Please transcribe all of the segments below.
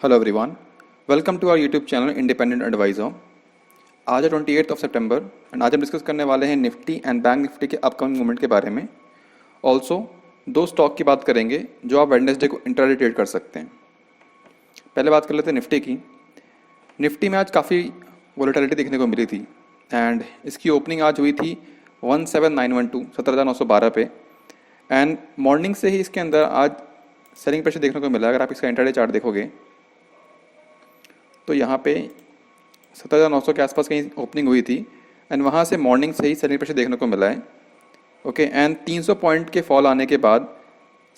Hello everyone, welcome to our YouTube channel Independent Advisor. आज है 28 सितंबर and आज हम डिस्कस करने वाले हैं निफ्टी एंड बैंक निफ्टी के अपकमिंग मूवमेंट के बारे में। ऑल्सो दो स्टॉक की बात करेंगे जो आप वेडनेसडे को इंट्राडे ट्रेड कर सकते हैं। पहले बात कर लेते हैं निफ्टी की। निफ्टी में आज काफ़ी वोलेटिलिटी देखने को मिली थी एंड इसकी ओपनिंग आज हुई थी 17912 17,912 पे एंड मॉर्निंग से ही इसके अंदर आज सेलिंग प्रेशर देखने को मिला। अगर आप इसका इंट्राडे चार्ट देखोगे तो यहाँ पे 17,900 के आसपास कहीं ओपनिंग हुई थी एंड वहाँ से मॉर्निंग से ही सेलिंग प्रेशर देखने को मिला है। ओके एंड 300 पॉइंट के फॉल आने के बाद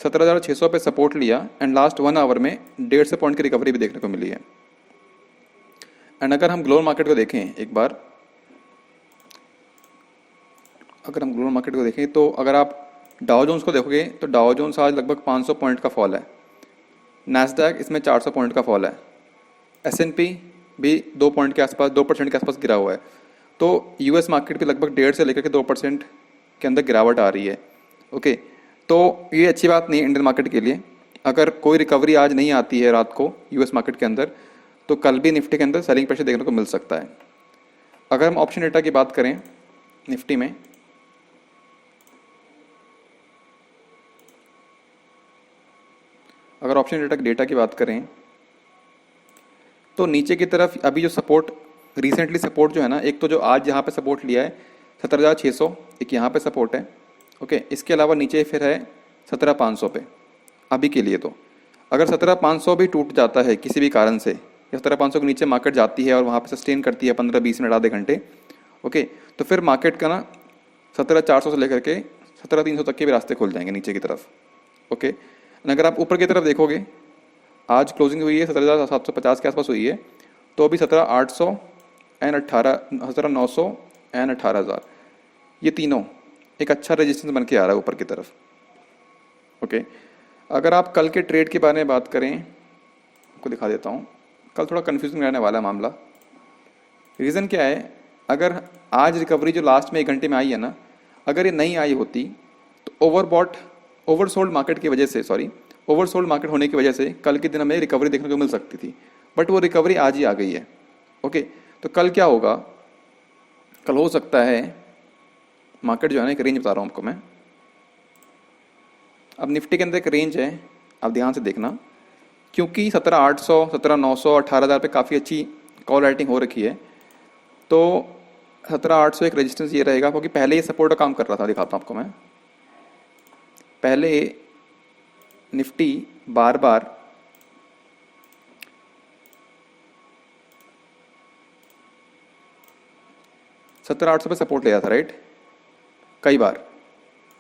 17,600 पे सपोर्ट लिया एंड लास्ट 1 आवर में 150 पॉइंट की रिकवरी भी देखने को मिली है। एंड अगर हम ग्लोबल मार्केट को देखें एक बार, अगर हम ग्लोबल मार्केट को देखें तो अगर आप डाउ जोन्स को देखोगे तो डाउ जोन्स आज लगभग 500 पॉइंट का फॉल है। नैस्डैक इसमें 400 पॉइंट का फॉल है। S&P भी 2 पॉइंट के आसपास 2% के आसपास गिरा हुआ है। तो US मार्केट भी लगभग 1.5 से लेकर के 2% के अंदर गिरावट आ रही है। ओके, तो ये अच्छी बात नहीं है इंडियन मार्केट के लिए। अगर कोई रिकवरी आज नहीं आती है रात को US मार्केट के अंदर तो कल भी निफ्टी के अंदर सेलिंग प्रेशर देखने को मिल सकता है। अगर हम ऑप्शन डेटा की बात करें निफ्टी में, अगर ऑप्शन डेटा की बात करें तो नीचे की तरफ अभी जो सपोर्ट रिसेंटली सपोर्ट जो है ना, एक तो जो आज यहाँ पे सपोर्ट लिया है 17,600, एक यहाँ पे सपोर्ट है। ओके, इसके अलावा नीचे फिर है 17,500 पे अभी के लिए। तो अगर 17,500 भी टूट जाता है किसी भी कारण से या 17,500 के नीचे मार्केट जाती है और वहाँ पे सस्टेन करती है 15-20 मिनट आधे घंटे, ओके, तो फिर मार्केट का ना 17,400 से लेकर के 17,300 तक के भी रास्ते खुल जाएंगे नीचे की तरफ। ओके, अगर आप ऊपर की तरफ देखोगे आज क्लोजिंग हुई है 17,750 के आसपास हुई है, तो अभी 17,800 एंड 17,900 एंड 18,000 ये तीनों एक अच्छा रेजिस्टेंस बन के आ रहा है ऊपर की तरफ। ओके, अगर आप कल के ट्रेड के बारे में बात करें, आपको दिखा देता हूँ। कल थोड़ा कन्फ्यूजिंग रहने वाला है मामला। रीज़न क्या है, अगर आज रिकवरी जो लास्ट में 1 घंटे में आई है ना, अगर ये नहीं आई होती तो ओवरसोल्ड मार्केट की वजह से ओवरसोल्ड मार्केट होने की वजह से कल के दिन हमें रिकवरी देखने को मिल सकती थी, बट वो रिकवरी आज ही आ गई है। ओके, तो कल क्या होगा, कल हो सकता है मार्केट जो है ना, एक रेंज बता रहा हूँ आपको मैं। अब निफ्टी के अंदर एक रेंज है, आप ध्यान से देखना, क्योंकि 17,800 17,900 18,000 पे काफ़ी अच्छी कॉल राइटिंग हो रखी है, तो 17,800 एक रेजिस्टेंस ये रहेगा, क्योंकि पहले ये सपोर्ट का काम कर रहा था। दिखाता हूँ आपको मैं। पहले निफ्टी बार बार 17,800 पे सपोर्ट लिया था, राइट, कई बार।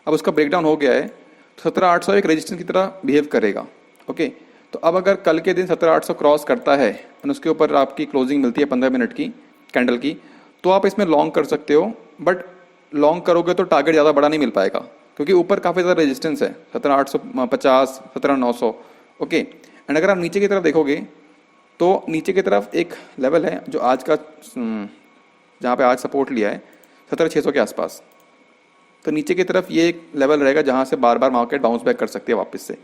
अब उसका ब्रेकडाउन हो गया है, तो 17,800 एक रेजिस्टेंस की तरह बिहेव करेगा। ओके, तो अब अगर कल के दिन 17,800 क्रॉस करता है और उसके ऊपर आपकी क्लोजिंग मिलती है 15 मिनट की कैंडल की, तो आप इसमें लॉन्ग कर सकते हो, बट लॉन्ग करोगे तो टारगेट ज़्यादा बड़ा नहीं मिल पाएगा, क्योंकि ऊपर काफ़ी ज़्यादा रेजिस्टेंस है 17,850 17,900। ओके, एंड अगर आप नीचे की तरफ देखोगे तो नीचे की तरफ एक लेवल है जो आज का जहाँ पे आज सपोर्ट लिया है 17,600 के आसपास। तो नीचे की तरफ ये एक लेवल रहेगा जहाँ से बार बार मार्केट बाउंस बैक कर सकती है वापस से।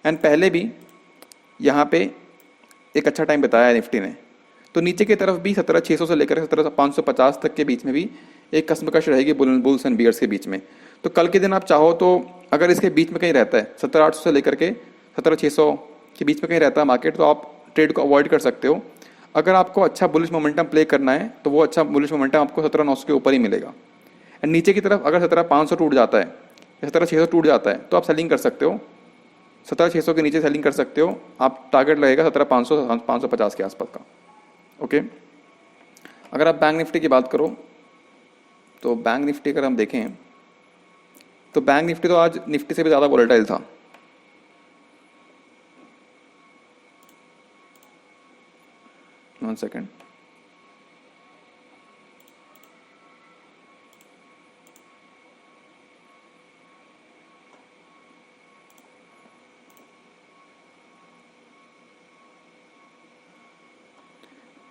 एंड पहले भी यहाँ पे एक अच्छा टाइम बताया है निफ्टी ने, तो नीचे की तरफ भी 17,600 से लेकर 17,550 तक के बीच में भी एक कशमकश रहेगी बुल्स एंड बियर्स के बीच में। तो कल के दिन आप चाहो तो अगर इसके बीच में कहीं रहता है 17,800 से लेकर के 17,600 के बीच में कहीं रहता है मार्केट, तो आप ट्रेड को अवॉइड कर सकते हो। अगर आपको अच्छा बुलिश मोमेंटम प्ले करना है तो वो अच्छा बुलिश मोमेंटम आपको 17,900 के ऊपर ही मिलेगा। एंड नीचे की तरफ अगर 17,500 टूट जाता है या 17,600 टूट जाता है तो आप सेलिंग कर सकते हो, 17,600 के नीचे सेलिंग कर सकते हो। आप टारगेट लगेगा 17,500 550 के आसपास का। ओके, अगर आप बैंक निफ्टी की बात करो तो बैंक निफ्टी अगर हम देखें तो बैंक निफ्टी तो आज निफ्टी से भी ज़्यादा वोलेटाइल था। One second,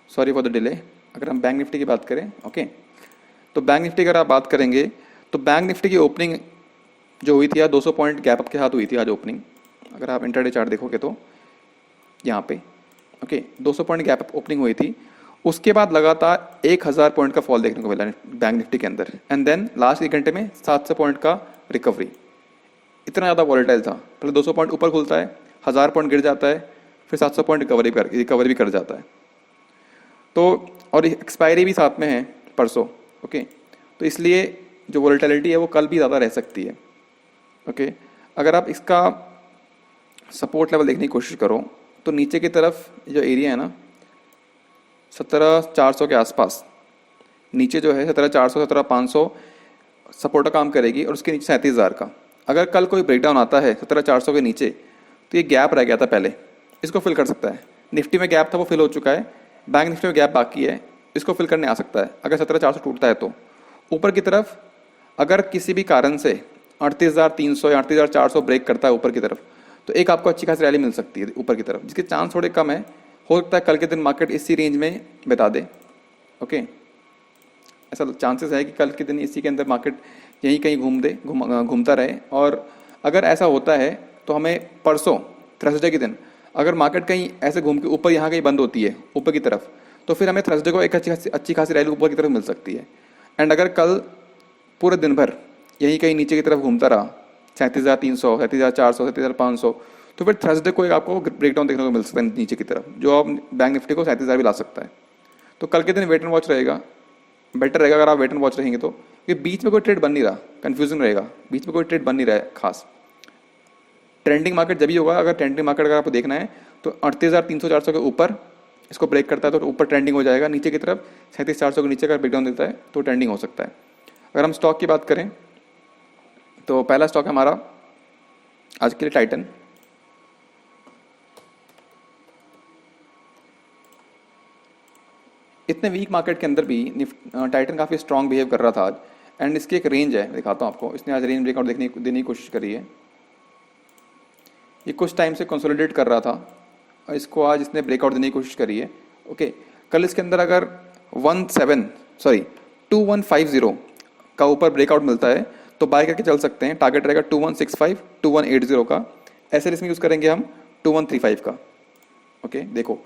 sorry for the delay. अगर हम बैंक निफ्टी की बात करें, ओके, तो बैंक निफ्टी अगर आप बात करेंगे तो बैंक निफ्टी की ओपनिंग जो हुई थी आज 200 पॉइंट गैप अप के साथ हुई थी आज ओपनिंग। अगर आप इंट्राडे चार्ट देखोगे तो यहाँ पे ओके 200 पॉइंट गैप ओपनिंग हुई थी, उसके बाद लगातार 1000 पॉइंट का फॉल देखने को मिला बैंक निफ्टी के अंदर, एंड देन लास्ट 1 घंटे में 700 पॉइंट का रिकवरी। इतना ज़्यादा वॉलेटाइल था, पहले 200 पॉइंट ऊपर खुलता है, 1000 पॉइंट गिर जाता है, फिर 700 पॉइंट रिकवरी भी कर जाता है। तो और एक्सपायरी भी साथ में है परसों, ओके। तो इसलिए जो वॉलेटिलिटी है वो कल भी ज़्यादा रह सकती है, ओके। अगर आप इसका सपोर्ट लेवल देखने की कोशिश करो तो नीचे की तरफ जो एरिया है ना 17,400 के आसपास, नीचे जो है 17,400 17,500 सपोर्ट का काम करेगी, और उसके नीचे 37,000 का। अगर कल कोई ब्रेकडाउन आता है 17,400 के नीचे, तो ये गैप रह गया था पहले, इसको फिल कर सकता है। निफ्टी में गैप था वो फिल हो चुका है, बैंक निफ्टी में गैप बाकी है, इसको फिल करने आ सकता है अगर 17,400 टूटता है तो। ऊपर की तरफ अगर किसी भी कारण से 38,300 या 38,400 ब्रेक करता है ऊपर की तरफ, तो एक आपको अच्छी खासी रैली मिल सकती है ऊपर की तरफ, जिसके चांस थोड़े कम है। हो सकता है कल के दिन मार्केट इसी रेंज में बिता दे, ओके। ऐसा चांसेस है कि कल के दिन इसी के अंदर मार्केट यहीं कहीं घूमता रहे। और अगर ऐसा होता है तो हमें परसों थर्सडे के दिन अगर मार्केट कहीं ऐसे घूम के ऊपर यहाँ कहीं बंद होती है ऊपर की तरफ, तो फिर हमें थर्सडे को एक अच्छी खासी रैली ऊपर की तरफ मिल सकती है। एंड अगर कल पूरे दिन भर यहीं कहीं नीचे की तरफ घूमता रहा 37,300 37,400 37,500, तो फिर थर्सडे को एक आपको ब्रेकडाउन देखने को मिल सकता है नीचे की तरफ, जो आप बैंक निफ्टी को 37,000 भी ला सकता है। तो कल के दिन वेट एंड वॉच रहेगा, बेटर रहेगा अगर आप वेट एंड वॉच रहेंगे तो। ये बीच में कोई ट्रेड बन नहीं रहा, कन्फ्यूजन रहेगा, बीच में कोई ट्रेड बन नहीं रहा है खास। ट्रेंडिंग मार्केट जब भी होगा, अगर ट्रेंडिंग मार्केट अगर आपको देखना है तो 38,300 400 के ऊपर इसको ब्रेक करता है तो ऊपर ट्रेंडिंग हो जाएगा, नीचे की तरफ 37,400 के नीचे अगर ब्रेकडाउन देता है तो ट्रेंडिंग हो सकता है। अगर हम स्टॉक की बात करें तो पहला स्टॉक है हमारा आज के लिए टाइटन। इतने वीक मार्केट के अंदर भी टाइटन काफ़ी स्ट्रांग बिहेव कर रहा था आज, एंड इसकी एक रेंज है, दिखाता हूँ आपको। इसने आज रेंज ब्रेकआउट देने की कोशिश करी है। ये कुछ टाइम से कंसोलिडेट कर रहा था और इसको आज इसने ब्रेकआउट देने की कोशिश करी है, ओके। कल इसके अंदर अगर 2150 का ऊपर ब्रेकआउट मिलता है तो बाय करके चल सकते हैं। टारगेट रहेगा 2165 2180 का। ऐसे इसमें यूज़ करेंगे हम 2135 का, ओके। देखो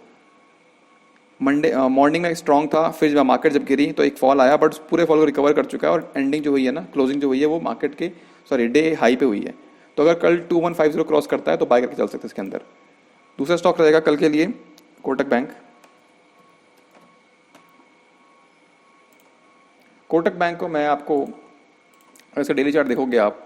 मंडे मॉर्निंग में स्ट्रॉन्ग था, फिर जब मार्केट जब गिरी तो एक फॉल आया, बट पूरे फॉल को रिकवर कर चुका है, और एंडिंग जो हुई है ना, क्लोजिंग जो हुई है वो मार्केट के डे हाई पे हुई है। तो अगर कल 2150 क्रॉस करता है तो बाय करके चल सकते हैं इसके अंदर। दूसरा स्टॉक रहेगा कल के लिए कोटक बैंक। कोटक बैंक को मैं आपको, इसका डेली चार्ट देखोगे आप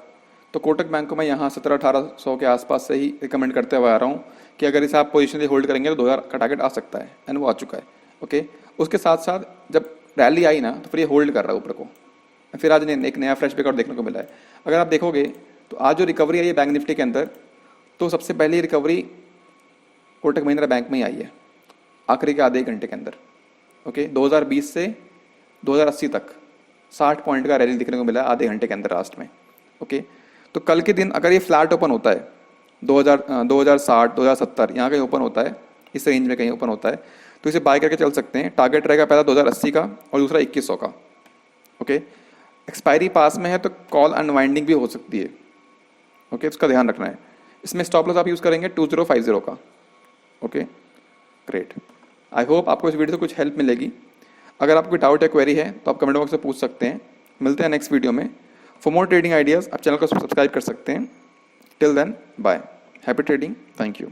तो कोटक बैंक को मैं यहाँ 17-1800 के आसपास से ही रिकमेंड करते हुए आ रहा हूँ कि अगर इसे आप पोजीशन होल्ड करेंगे तो 2000 का टारगेट आ सकता है, एंड वो आ चुका है, ओके। उसके साथ साथ जब रैली आई ना तो फिर ये होल्ड कर रहा है ऊपर को, फिर आज एक नया फ्रेश ब्रेकआउट देखने को मिला है। अगर आप देखोगे तो आज जो रिकवरी आई है बैंक निफ्टी के अंदर, तो सबसे पहली रिकवरी कोटक महिंद्रा बैंक में ही आई है आखिरी के आधे घंटे के अंदर, ओके। 2020 से 2080 तक 60 पॉइंट का रैली देखने को मिला है आधे घंटे के अंदर लास्ट में, ओके। तो कल के दिन अगर ये फ्लैट ओपन होता है 2060 2070 यहाँ कहीं ओपन होता है, इस रेंज में कहीं ओपन होता है, तो इसे बाय करके चल सकते हैं। टारगेट रहेगा पहला 2080 का और दूसरा 2100 का, ओके। एक्सपायरी पास में है तो कॉल अनवाइंडिंग भी हो सकती है, ओके। उसका ध्यान रखना है। इसमें स्टॉप लॉस आप यूज़ करेंगे 2050 का, ओके। ग्रेट, आई होप आपको इस वीडियो से कुछ हेल्प मिलेगी। अगर आपको कोई डाउट या क्वेरी है तो आप कमेंट बॉक्स में पूछ सकते हैं। मिलते हैं नेक्स्ट वीडियो में। फॉर मोर ट्रेडिंग आइडियाज़ आप चैनल को सब्सक्राइब कर सकते हैं। Till then bye, happy trading, thank you.